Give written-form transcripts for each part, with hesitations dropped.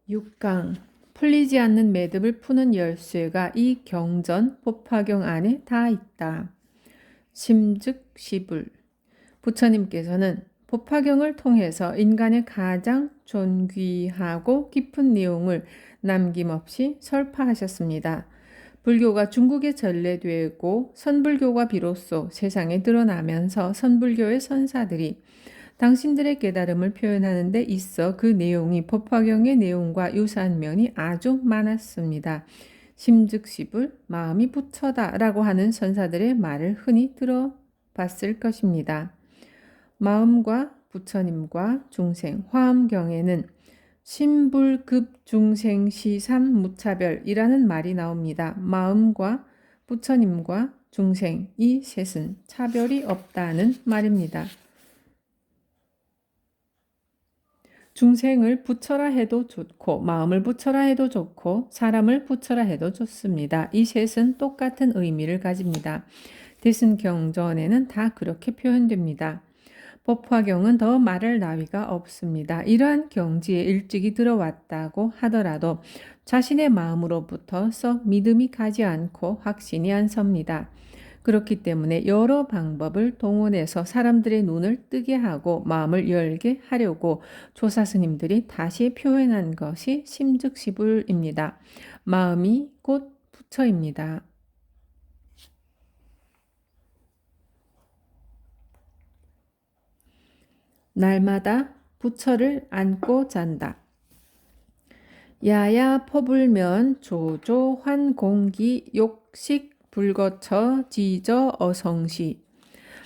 6강 풀리지 않는 매듭을 푸는 열쇠가 이 경전 법화경 안에 다 있다. 심즉시불 부처님께서는 법화경을 통해서 인간의 가장 존귀하고 깊은 내용을 남김없이 설파하셨습니다. 불교가 중국에 전래되고 선불교가 비로소 세상에 드러나면서 선불교의 선사들이 당신들의 깨달음을 표현하는 데 있어 그 내용이 법화경의 내용과 유사한 면이 아주 많았습니다. 심즉시불, 마음이 부처다 라고 하는 선사들의 말을 흔히 들어봤을 것입니다. 마음과 부처님과 중생, 화엄경에는 심불급 중생시삼 무차별이라는 말이 나옵니다. 마음과 부처님과 중생, 이 셋은 차별이 없다는 말입니다. 중생을 부처라 해도 좋고 마음을 부처라 해도 좋고 사람을 부처라 해도 좋습니다. 이 셋은 똑같은 의미를 가집니다. 대승경전에는 다 그렇게 표현됩니다. 법화경은 더 말할 나위가 없습니다. 이러한 경지에 일찍이 들어왔다고 하더라도 자신의 마음으로부터 썩 믿음이 가지 않고 확신이 안 섭니다. 그렇기 때문에 여러 방법을 동원해서 사람들의 눈을 뜨게 하고 마음을 열게 하려고 조사 스님들이 다시 표현한 것이 심즉시불입니다. 마음이 곧 부처입니다. 날마다 부처를 안고 잔다. 야야 퍼불면 조조 환공기 욕식 불거쳐 지저 어성시.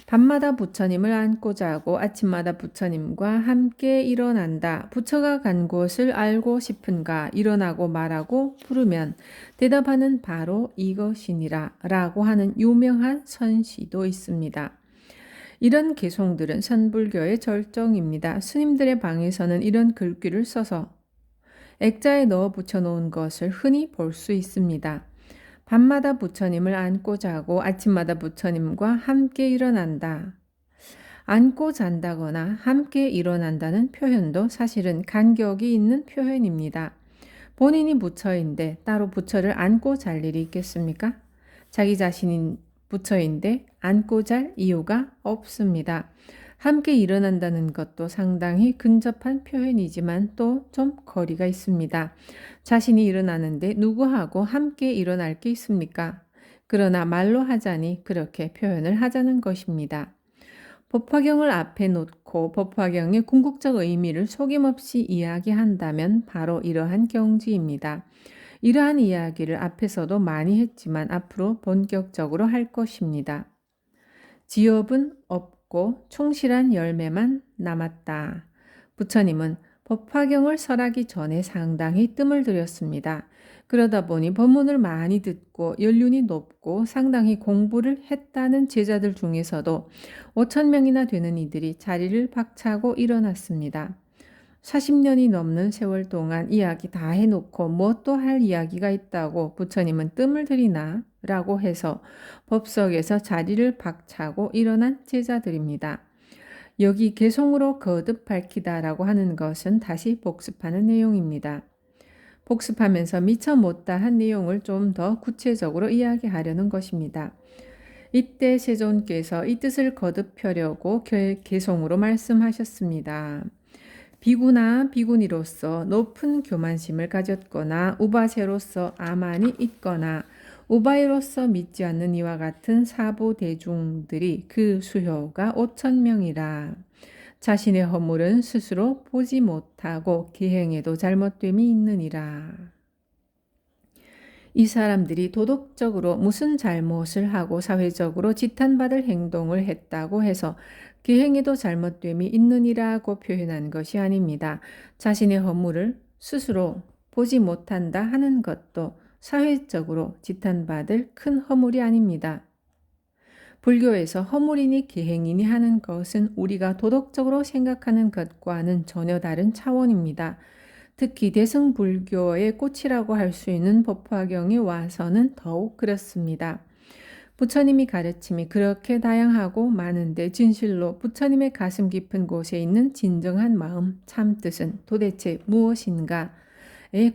밤마다 부처님을 안고 자고 아침마다 부처님과 함께 일어난다. 부처가 간 곳을 알고 싶은가 일어나고 말하고 부르면 대답하는 바로 이것이니라 라고 하는 유명한 선시도 있습니다. 이런 개송들은 선불교의 절정입니다. 스님들의 방에서는 이런 글귀를 써서 액자에 넣어 붙여놓은 것을 흔히 볼 수 있습니다. 밤마다 부처님을 안고 자고 아침마다 부처님과 함께 일어난다. 안고 잔다거나 함께 일어난다는 표현도 사실은 간격이 있는 표현입니다. 본인이 부처인데 따로 부처를 안고 잘 일이 있겠습니까? 자기 자신인 부처인데 안고 잘 이유가 없습니다. 함께 일어난다는 것도 상당히 근접한 표현이지만 또 좀 거리가 있습니다. 자신이 일어나는데 누구하고 함께 일어날 게 있습니까? 그러나 말로 하자니 그렇게 표현을 하자는 것입니다. 법화경을 앞에 놓고 법화경의 궁극적 의미를 속임없이 이야기한다면 바로 이러한 경지입니다. 이러한 이야기를 앞에서도 많이 했지만 앞으로 본격적으로 할 것입니다. 지업은 없고 충실한 열매만 남았다. 부처님은 법화경을 설하기 전에 상당히 뜸을 들였습니다. 그러다 보니 법문을 많이 듣고 연륜이 높고 상당히 공부를 했다는 제자들 중에서도 5,000명이나 되는 이들이 자리를 박차고 일어났습니다. 40년이 넘는 세월 동안 이야기 다 해놓고 뭐 또 할 이야기가 있다고 부처님은 뜸을 들이나? 라고 해서 법석에서 자리를 박차고 일어난 제자들입니다. 여기 개송으로 거듭 밝히다라고 하는 것은 다시 복습하는 내용입니다. 복습하면서 미처 못다한 내용을 좀 더 구체적으로 이야기하려는 것입니다. 이때 세존께서 이 뜻을 거듭하려고 개송으로 말씀하셨습니다. 비구나 비구니로서 높은 교만심을 가졌거나 우바세로서 아만이 있거나 우바이로서 믿지 않는 이와 같은 사부 대중들이 그 수효가 5,000명이라. 자신의 허물은 스스로 보지 못하고 기행에도 잘못됨이 있느니라. 이 사람들이 도덕적으로 무슨 잘못을 하고 사회적으로 지탄받을 행동을 했다고 해서 기행에도 잘못됨이 있느니라고 표현한 것이 아닙니다. 자신의 허물을 스스로 보지 못한다 하는 것도 사회적으로 지탄받을 큰 허물이 아닙니다. 불교에서 허물이니 기행이니 하는 것은 우리가 도덕적으로 생각하는 것과는 전혀 다른 차원입니다. 특히 대승불교의 꽃이라고 할 수 있는 법화경에 와서는 더욱 그렇습니다. 부처님이 가르침이 그렇게 다양하고 많은데 진실로 부처님의 가슴 깊은 곳에 있는 진정한 마음, 참뜻은 도대체 무엇인가?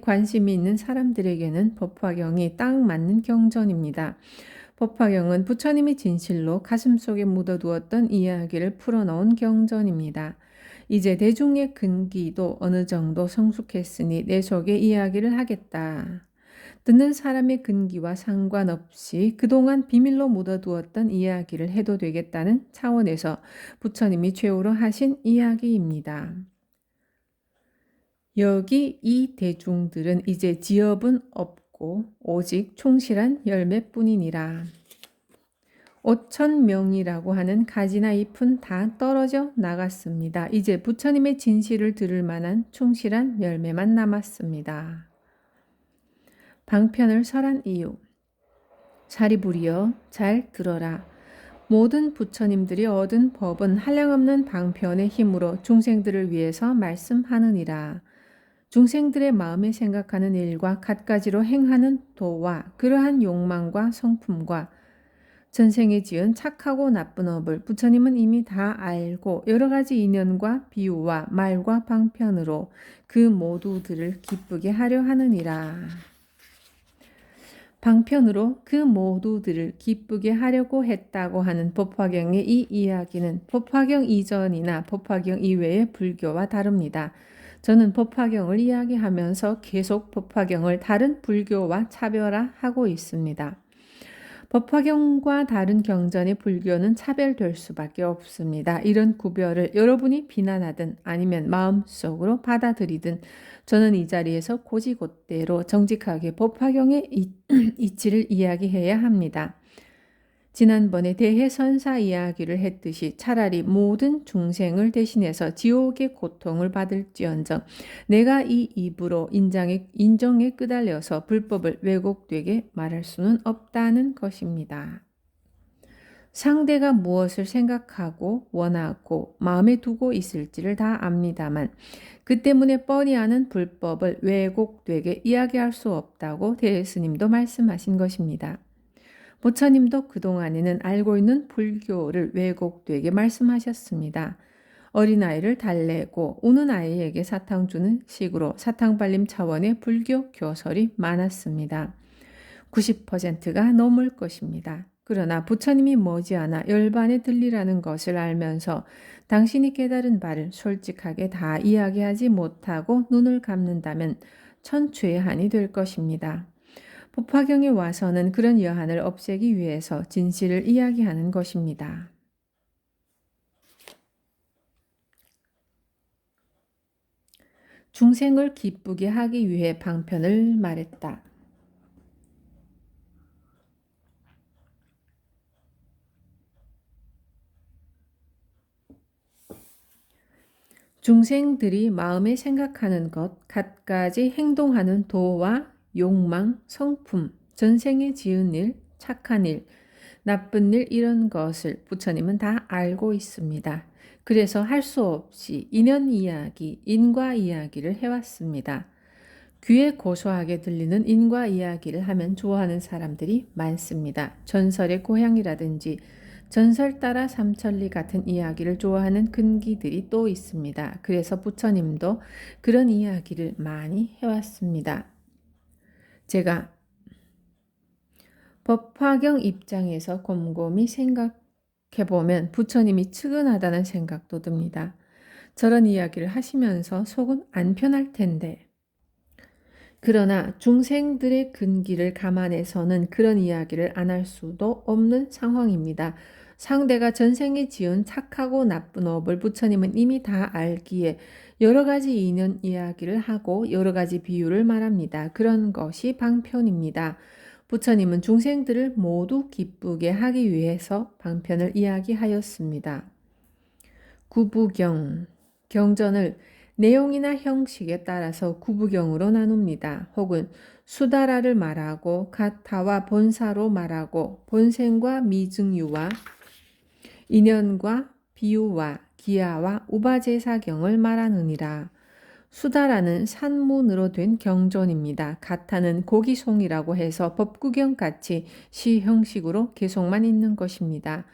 관심이 있는 사람들에게는 법화경이 딱 맞는 경전입니다. 법화경은 부처님이 진실로 가슴속에 묻어두었던 이야기를 풀어놓은 경전입니다. 이제 대중의 근기도 어느 정도 성숙했으니 내 속의 이야기를 하겠다. 듣는 사람의 근기와 상관없이 그동안 비밀로 묻어두었던 이야기를 해도 되겠다는 차원에서 부처님이 최후로 하신 이야기입니다. 여기 이 대중들은 이제 지업은 없고 오직 충실한 열매뿐이니라. 5,000명이라고 하는 가지나 잎은 다 떨어져 나갔습니다. 이제 부처님의 진실을 들을 만한 충실한 열매만 남았습니다. 방편을 설한 이유. 사리부리여 잘 들어라. 모든 부처님들이 얻은 법은 한량없는 방편의 힘으로 중생들을 위해서 말씀하느니라. 중생들의 마음에 생각하는 일과 갖가지로 행하는 도와 그러한 욕망과 성품과 전생에 지은 착하고 나쁜 업을 부처님은 이미 다 알고 여러 가지 인연과 비유와 말과 방편으로 그 모두들을 기쁘게 하려 하느니라. 방편으로 그 모두들을 기쁘게 하려고 했다고 하는 법화경의 이 이야기는 법화경 이전이나 법화경 이외의 불교와 다릅니다. 저는 법화경을 이야기하면서 계속 법화경을 다른 불교와 차별화하고 있습니다. 법화경과 다른 경전의 불교는 차별될 수밖에 없습니다. 이런 구별을 여러분이 비난하든 아니면 마음속으로 받아들이든 저는 이 자리에서 고지곧대로 정직하게 법화경의 이치를 이야기해야 합니다. 지난번에 대해선사 이야기를 했듯이 차라리 모든 중생을 대신해서 지옥의 고통을 받을지언정 내가 이 입으로 인정에 끄달려서 불법을 왜곡되게 말할 수는 없다는 것입니다. 상대가 무엇을 생각하고 원하고 마음에 두고 있을지를 다 압니다만 그 때문에 뻔히 아는 불법을 왜곡되게 이야기할 수 없다고 대스님도 말씀하신 것입니다. 부처님도 그동안에는 알고 있는 불교를 왜곡되게 말씀하셨습니다. 어린아이를 달래고 우는 아이에게 사탕 주는 식으로 사탕 발림 차원의 불교 교설이 많았습니다. 90%가 넘을 것입니다. 그러나 부처님이 머지않아 열반에 들리라는 것을 알면서 당신이 깨달은 바를 솔직하게 다 이야기하지 못하고 눈을 감는다면 천추의 한이 될 것입니다. 법화경에 와서는 그런 여한을 없애기 위해서 진실을 이야기하는 것입니다. 중생을 기쁘게 하기 위해 방편을 말했다. 중생들이 마음에 생각하는 것, 갖가지 행동하는 도와 욕망, 성품, 전생에 지은 일, 착한 일, 나쁜 일 이런 것을 부처님은 다 알고 있습니다. 그래서 할 수 없이 인연 이야기, 인과 이야기를 해왔습니다. 귀에 고소하게 들리는 인과 이야기를 하면 좋아하는 사람들이 많습니다. 전설의 고향이라든지 전설 따라 삼천리 같은 이야기를 좋아하는 근기들이 또 있습니다. 그래서 부처님도 그런 이야기를 많이 해왔습니다. 제가 법화경 입장에서 곰곰이 생각해보면 부처님이 측은하다는 생각도 듭니다. 저런 이야기를 하시면서 속은 안 편할 텐데. 그러나 중생들의 근기를 감안해서는 그런 이야기를 안 할 수도 없는 상황입니다. 상대가 전생에 지은 착하고 나쁜 업을 부처님은 이미 다 알기에 여러 가지 인연 이야기를 하고 여러 가지 비유를 말합니다. 그런 것이 방편입니다. 부처님은 중생들을 모두 기쁘게 하기 위해서 방편을 이야기하였습니다. 구부경, 경전을 내용이나 형식에 따라서 구부경으로 나눕니다. 혹은 수다라를 말하고 가타와 본사로 말하고 본생과 미증유와 인연과 비유와 기야와 우바제사경을 말하느니라. 수다라는 산문으로 된 경전입니다. 가타는 고기송이라고 해서 법구경같이 시 형식으로 개송만 있는 것입니다.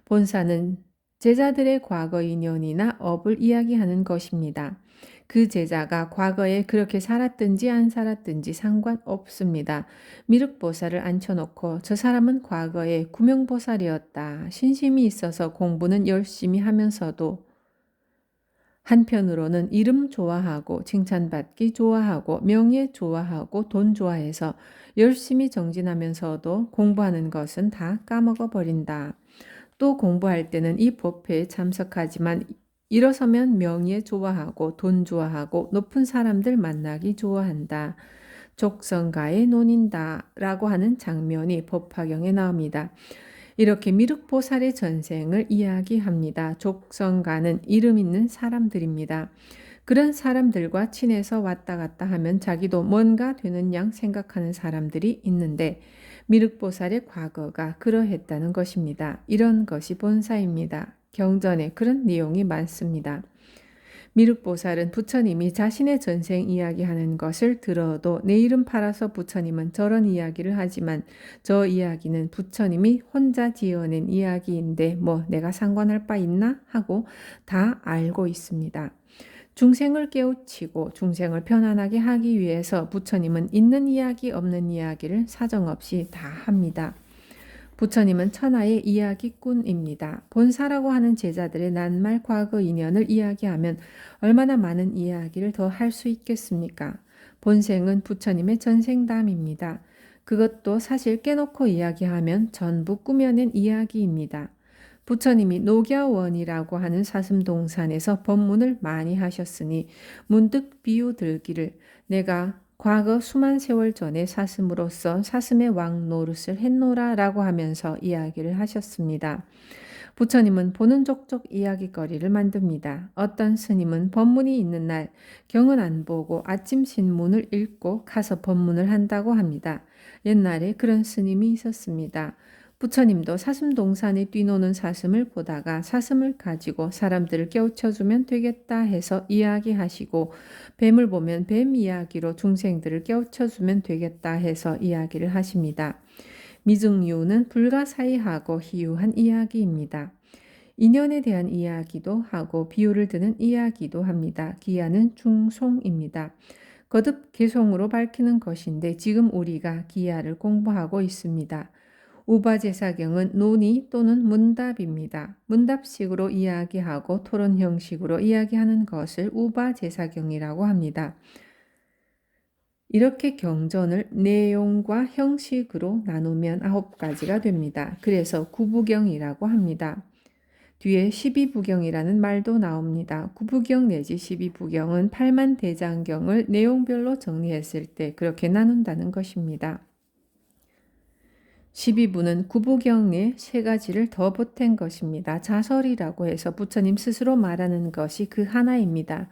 본사는 제자들의 과거 인연이나 업을 이야기하는 것입니다. 그 제자가 과거에 그렇게 살았든지 안 살았든지 상관없습니다. 미륵보살을 앉혀놓고 저 사람은 과거에 구명보살이었다. 신심이 있어서 공부는 열심히 하면서도 한편으로는 이름 좋아하고 칭찬받기 좋아하고 명예 좋아하고 돈 좋아해서 열심히 정진하면서도 공부하는 것은 다 까먹어 버린다. 또 공부할 때는 이 법회에 참석하지만 일어서면 명예 좋아하고 돈 좋아하고 높은 사람들 만나기 좋아한다. 족성가에 논인다 라고 하는 장면이 법화경에 나옵니다. 이렇게 미륵보살의 전생을 이야기합니다. 족성가는 이름 있는 사람들입니다. 그런 사람들과 친해서 왔다 갔다 하면 자기도 뭔가 되는 양 생각하는 사람들이 있는데 미륵보살의 과거가 그러했다는 것입니다. 이런 것이 본사입니다. 경전에 그런 내용이 많습니다. 미륵보살은 부처님이 자신의 전생 이야기하는 것을 들어도 내 이름 팔아서 부처님은 저런 이야기를 하지만 저 이야기는 부처님이 혼자 지어낸 이야기인데 뭐 내가 상관할 바 있나 하고 다 알고 있습니다. 중생을 깨우치고 중생을 편안하게 하기 위해서 부처님은 있는 이야기 없는 이야기를 사정없이 다 합니다. 부처님은 천하의 이야기꾼입니다. 본사라고 하는 제자들의 낱말 과거 인연을 이야기하면 얼마나 많은 이야기를 더 할 수 있겠습니까? 본생은 부처님의 전생담입니다. 그것도 사실 깨놓고 이야기하면 전부 꾸며낸 이야기입니다. 부처님이 녹야원이라고 하는 사슴동산에서 법문을 많이 하셨으니 문득 비유 들기를 내가 과거 수만 세월 전에 사슴으로서 사슴의 왕 노릇을 했노라 라고 하면서 이야기를 하셨습니다. 부처님은 보는 족족 이야기거리를 만듭니다. 어떤 스님은 법문이 있는 날 경은 안 보고 아침 신문을 읽고 가서 법문을 한다고 합니다. 옛날에 그런 스님이 있었습니다. 부처님도 사슴동산에 뛰노는 사슴을 보다가 사슴을 가지고 사람들을 깨우쳐주면 되겠다 해서 이야기하시고 뱀을 보면 뱀 이야기로 중생들을 깨우쳐주면 되겠다 해서 이야기를 하십니다. 미증유는 불가사의하고 희유한 이야기입니다. 인연에 대한 이야기도 하고 비유를 드는 이야기도 합니다. 기야는 중송입니다. 거듭 개송으로 밝히는 것인데 지금 우리가 기야를 공부하고 있습니다. 우바제사경은 논의 또는 문답입니다. 문답식으로 이야기하고 토론 형식으로 이야기하는 것을 우바제사경이라고 합니다. 이렇게 경전을 내용과 형식으로 나누면 9가지가 됩니다. 그래서 구부경이라고 합니다. 뒤에 12부경이라는 말도 나옵니다. 구부경 내지 12부경은 8만대장경을 내용별로 정리했을 때 그렇게 나눈다는 것입니다. 12부는 구부경에 3가지를 더 보탠 것입니다. 자설이라고 해서 부처님 스스로 말하는 것이 그 하나입니다.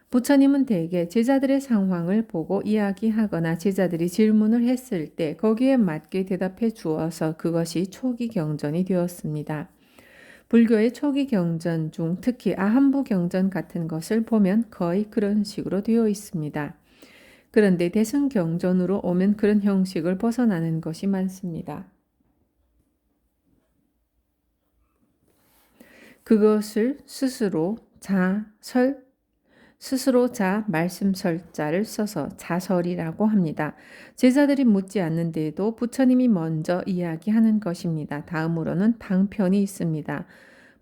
부처님은 대개 제자들의 상황을 보고 이야기하거나 제자들이 질문을 했을 때 거기에 맞게 대답해 주어서 그것이 초기 경전이 되었습니다. 불교의 초기 경전 중 특히 아함부 경전 같은 것을 보면 거의 그런 식으로 되어 있습니다. 그런데 대승경전으로 오면 그런 형식을 벗어나는 것이 많습니다. 그것을 스스로 말씀설자를 써서 자설이라고 합니다. 제자들이 묻지 않는데도 부처님이 먼저 이야기하는 것입니다. 다음으로는 방편이 있습니다.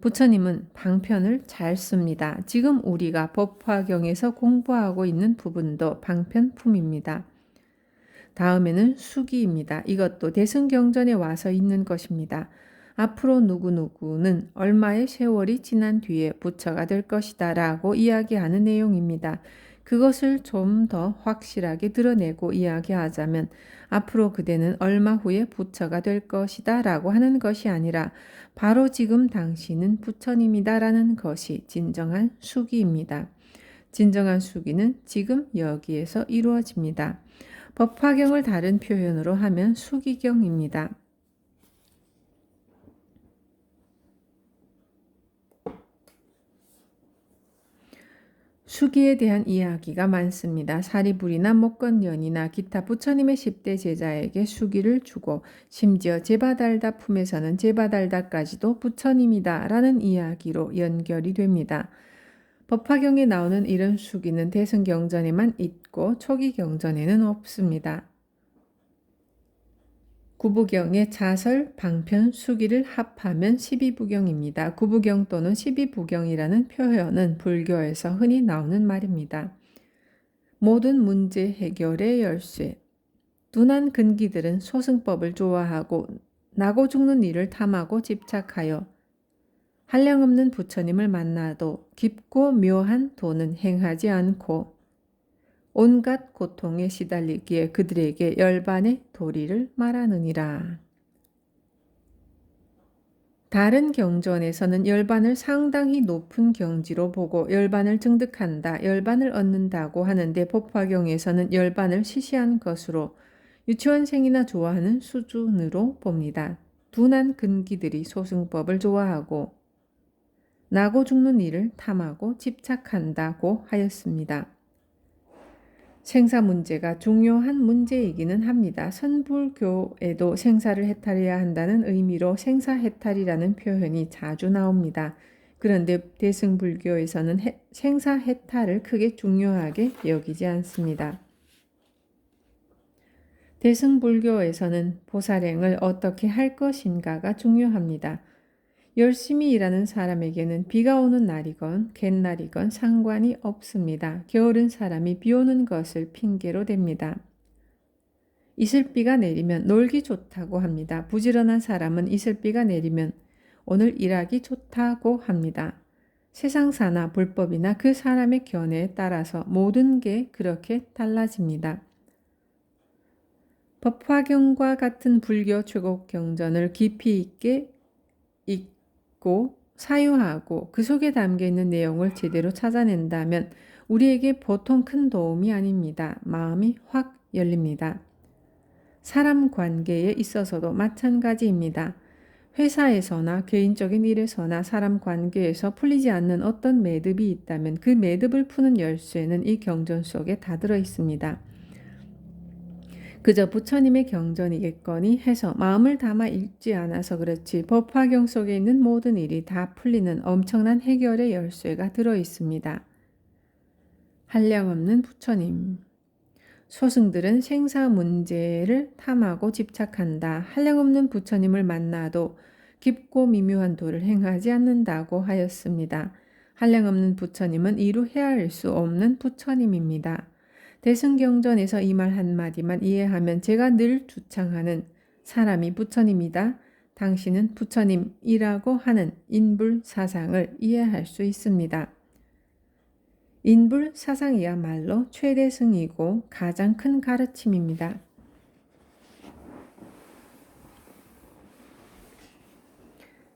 부처님은 방편을 잘 씁니다. 지금 우리가 법화경에서 공부하고 있는 부분도 방편품입니다. 다음에는 수기입니다. 이것도 대승경전에 와서 있는 것입니다. 앞으로 누구누구는 얼마의 세월이 지난 뒤에 부처가 될 것이다 라고 이야기하는 내용입니다. 그것을 좀 더 확실하게 드러내고 이야기하자면 앞으로 그대는 얼마 후에 부처가 될 것이다 라고 하는 것이 아니라 바로 지금 당신은 부처님이다 라는 것이 진정한 수기입니다. 진정한 수기는 지금 여기에서 이루어집니다. 법화경을 다른 표현으로 하면 수기경입니다. 수기에 대한 이야기가 많습니다. 사리불이나 목건년이나 기타 부처님의 10대 제자에게 수기를 주고 심지어 제바달다 품에서는 제바달다까지도 부처님이다 라는 이야기로 연결이 됩니다. 법화경에 나오는 이런 수기는 대승경전에만 있고 초기경전에는 없습니다. 구부경의 자설, 방편, 수기를 합하면 12부경입니다. 구부경 또는 12부경이라는 표현은 불교에서 흔히 나오는 말입니다. 모든 문제 해결의 열쇠. 둔한 근기들은 소승법을 좋아하고 나고 죽는 일을 탐하고 집착하여 한량없는 부처님을 만나도 깊고 묘한 도는 행하지 않고 온갖 고통에 시달리기에 그들에게 열반의 도리를 말하느니라. 다른 경전에서는 열반을 상당히 높은 경지로 보고 열반을 증득한다, 열반을 얻는다고 하는데 법화경에서는 열반을 시시한 것으로 유치원생이나 좋아하는 수준으로 봅니다. 둔한 근기들이 소승법을 좋아하고 나고 죽는 일을 탐하고 집착한다고 하였습니다. 생사 문제가 중요한 문제이기는 합니다. 선불교에도 생사를 해탈해야 한다는 의미로 생사해탈이라는 표현이 자주 나옵니다. 그런데 대승불교에서는 생사해탈을 크게 중요하게 여기지 않습니다. 대승불교에서는 보살행을 어떻게 할 것인가가 중요합니다. 열심히 일하는 사람에게는 비가 오는 날이건 갯날이건 상관이 없습니다. 게으른 사람이 비 오는 것을 핑계로 댑니다. 이슬비가 내리면 놀기 좋다고 합니다. 부지런한 사람은 이슬비가 내리면 오늘 일하기 좋다고 합니다. 세상사나 불법이나 그 사람의 견해에 따라서 모든 게 그렇게 달라집니다. 법화경과 같은 불교 최고 경전을 깊이 있게 읽고 사유하고 그 속에 담겨있는 내용을 제대로 찾아낸다면 우리에게 보통 큰 도움이 아닙니다. 마음이 확 열립니다. 사람 관계에 있어서도 마찬가지입니다. 회사에서나 개인적인 일에서나 사람 관계에서 풀리지 않는 어떤 매듭이 있다면 그 매듭을 푸는 열쇠는 이 경전 속에 다 들어 있습니다. 그저 부처님의 경전이겠거니 해서 마음을 담아 읽지 않아서 그렇지 법화경 속에 있는 모든 일이 다 풀리는 엄청난 해결의 열쇠가 들어 있습니다. 한량없는 부처님. 소승들은 생사 문제를 탐하고 집착한다. 한량없는 부처님을 만나도 깊고 미묘한 도를 행하지 않는다고 하였습니다. 한량없는 부처님은 이루 헤아릴 수 없는 부처님입니다. 대승경전에서 이 말 한마디만 이해하면 제가 늘 주창하는 사람이 부처님이다, 당신은 부처님이라고 하는 인불사상을 이해할 수 있습니다. 인불사상이야말로 최대승이고 가장 큰 가르침입니다.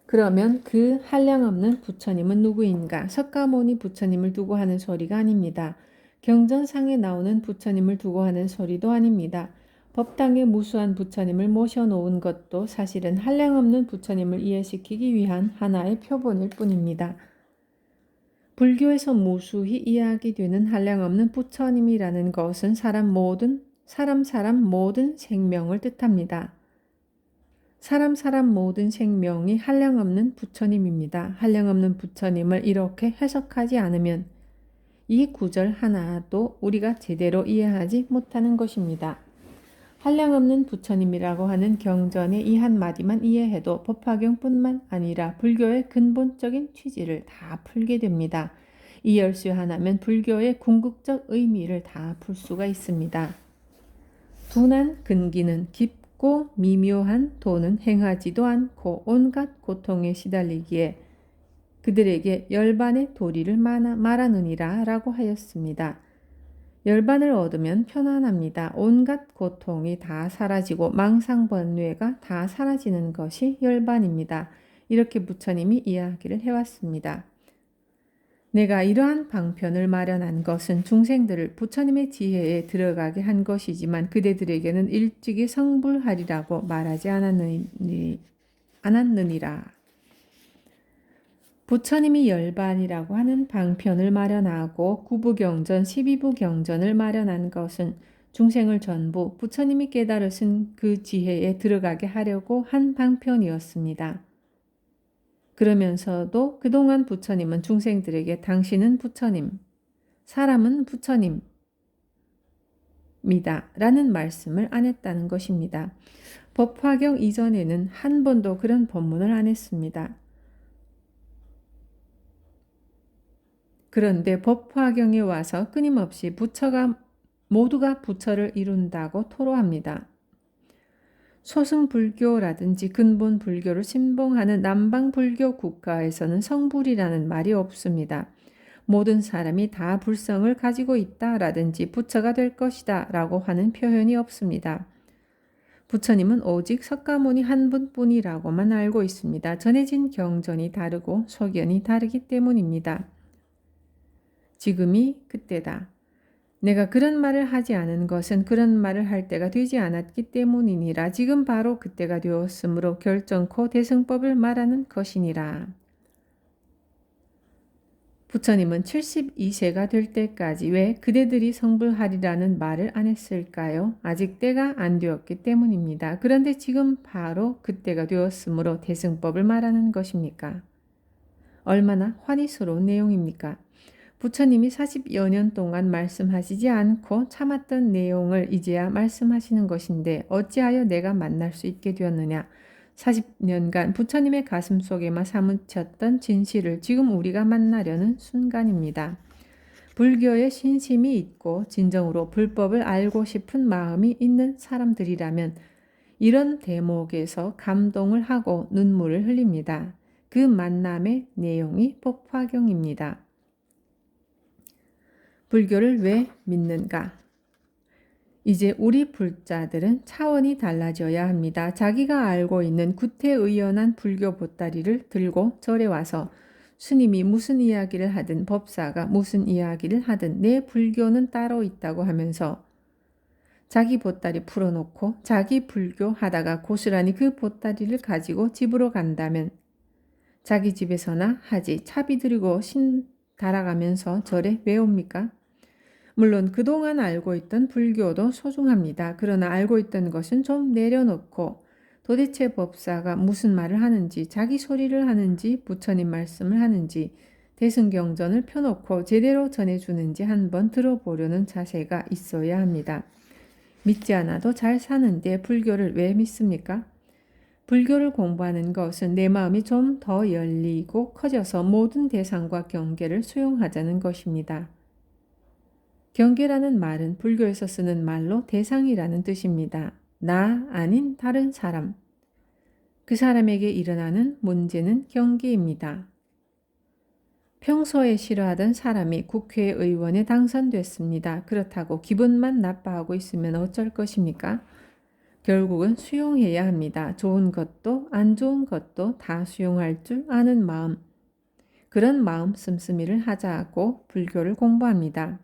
그러면 그 한량없는 부처님은 누구인가? 석가모니 부처님을 두고 하는 소리가 아닙니다. 경전상에 나오는 부처님을 두고 하는 소리도 아닙니다. 법당에 무수한 부처님을 모셔놓은 것도 사실은 한량없는 부처님을 이해시키기 위한 하나의 표본일 뿐입니다. 불교에서 무수히 이야기되는 한량없는 부처님이라는 것은 사람 모든 생명을 뜻합니다. 사람 모든 생명이 한량없는 부처님입니다. 한량없는 부처님을 이렇게 해석하지 않으면 이 구절 하나도 우리가 제대로 이해하지 못하는 것입니다. 한량없는 부처님이라고 하는 경전의 이 한마디만 이해해도 법화경뿐만 아니라 불교의 근본적인 취지를 다 풀게 됩니다. 이 열쇠 하나면 불교의 궁극적 의미를 다 풀 수가 있습니다. 둔한 근기는 깊고 미묘한 도는 행하지도 않고 온갖 고통에 시달리기에 그들에게 열반의 도리를 말하느니라 라고 하였습니다. 열반을 얻으면 편안합니다. 온갖 고통이 다 사라지고 망상번뇌가 다 사라지는 것이 열반입니다. 이렇게 부처님이 이야기를 해왔습니다. 내가 이러한 방편을 마련한 것은 중생들을 부처님의 지혜에 들어가게 한 것이지만 그대들에게는 일찍이 성불하리라고 말하지 않았느니라. 부처님이 열반이라고 하는 방편을 마련하고 구부경전, 12부경전을 마련한 것은 중생을 전부 부처님이 깨달으신 그 지혜에 들어가게 하려고 한 방편이었습니다. 그러면서도 그동안 부처님은 중생들에게 당신은 부처님, 사람은 부처님이다 라는 말씀을 안 했다는 것입니다. 법화경 이전에는 한 번도 그런 법문을 안 했습니다. 그런데 법화경에 와서 끊임없이 모두가 부처를 이룬다고 토로합니다. 소승불교라든지 근본 불교를 신봉하는 남방불교 국가에서는 성불이라는 말이 없습니다. 모든 사람이 다 불성을 가지고 있다라든지 부처가 될 것이다 라고 하는 표현이 없습니다. 부처님은 오직 석가모니 한 분뿐이라고만 알고 있습니다. 전해진 경전이 다르고 소견이 다르기 때문입니다. 지금이 그때다. 내가 그런 말을 하지 않은 것은 그런 말을 할 때가 되지 않았기 때문이니라. 지금 바로 그때가 되었으므로 결정코 대승법을 말하는 것이니라. 부처님은 72세가 될 때까지 왜 그대들이 성불하리라는 말을 안 했을까요? 아직 때가 안 되었기 때문입니다. 그런데 지금 바로 그때가 되었으므로 대승법을 말하는 것입니까? 얼마나 환희스러운 내용입니까? 부처님이 40여 년 동안 말씀하시지 않고 참았던 내용을 이제야 말씀하시는 것인데 어찌하여 내가 만날 수 있게 되었느냐? 40년간 부처님의 가슴 속에만 사무쳤던 진실을 지금 우리가 만나려는 순간입니다. 불교에 신심이 있고 진정으로 불법을 알고 싶은 마음이 있는 사람들이라면 이런 대목에서 감동을 하고 눈물을 흘립니다. 그 만남의 내용이 법화경입니다. 불교를 왜 믿는가? 이제 우리 불자들은 차원이 달라져야 합니다. 자기가 알고 있는 구태의연한 불교 보따리를 들고 절에 와서 스님이 무슨 이야기를 하든 법사가 무슨 이야기를 하든 내 불교는 따로 있다고 하면서 자기 보따리 풀어놓고 자기 불교 하다가 고스란히 그 보따리를 가지고 집으로 간다면 자기 집에서나 하지 차비 들이고 신 달아가면서 절에 왜 옵니까? 물론 그동안 알고 있던 불교도 소중합니다. 그러나 알고 있던 것은 좀 내려놓고 도대체 법사가 무슨 말을 하는지, 자기 소리를 하는지, 부처님 말씀을 하는지, 대승경전을 펴놓고 제대로 전해주는지 한번 들어보려는 자세가 있어야 합니다. 믿지 않아도 잘 사는데 불교를 왜 믿습니까? 불교를 공부하는 것은 내 마음이 좀 더 열리고 커져서 모든 대상과 경계를 수용하자는 것입니다. 경계라는 말은 불교에서 쓰는 말로 대상이라는 뜻입니다. 나 아닌 다른 사람. 그 사람에게 일어나는 문제는 경계입니다. 평소에 싫어하던 사람이 국회의원에 당선됐습니다. 그렇다고 기분만 나빠하고 있으면 어쩔 것입니까? 결국은 수용해야 합니다. 좋은 것도 안 좋은 것도 다 수용할 줄 아는 마음. 그런 마음 씀씀이를 하자고 불교를 공부합니다.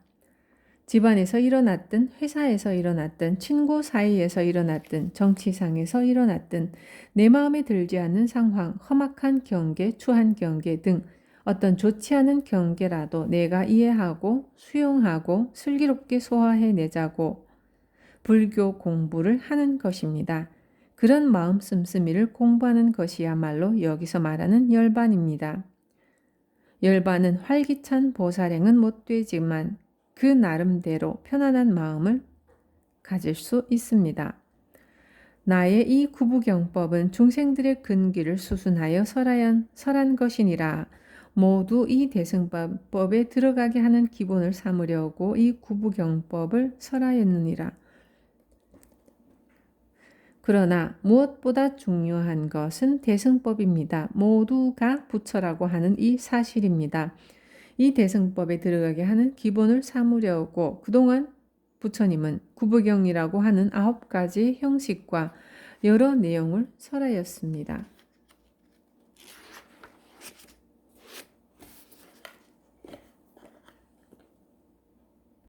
집안에서 일어났든 회사에서 일어났든 친구 사이에서 일어났든 정치상에서 일어났든 내 마음에 들지 않는 상황, 험악한 경계, 추한 경계 등 어떤 좋지 않은 경계라도 내가 이해하고 수용하고 슬기롭게 소화해내자고 불교 공부를 하는 것입니다. 그런 마음 씀씀이를 공부하는 것이야말로 여기서 말하는 열반입니다. 열반은 활기찬 보살행은 못 되지만 그 나름대로 편안한 마음을 가질 수 있습니다. 나의 이 구부경법은 중생들의 근기를 수순하여 설한 것이니라. 모두 이 대승법에 들어가게 하는 기본을 삼으려고 이 구부경법을 설하였느니라. 그러나 무엇보다 중요한 것은 대승법입니다. 모두가 부처라고 하는 이 사실입니다. 이 대승법에 들어가게 하는 기본을 삼으려고 그동안 부처님은 구부경이라고 하는 9가지 형식과 여러 내용을 설하였습니다.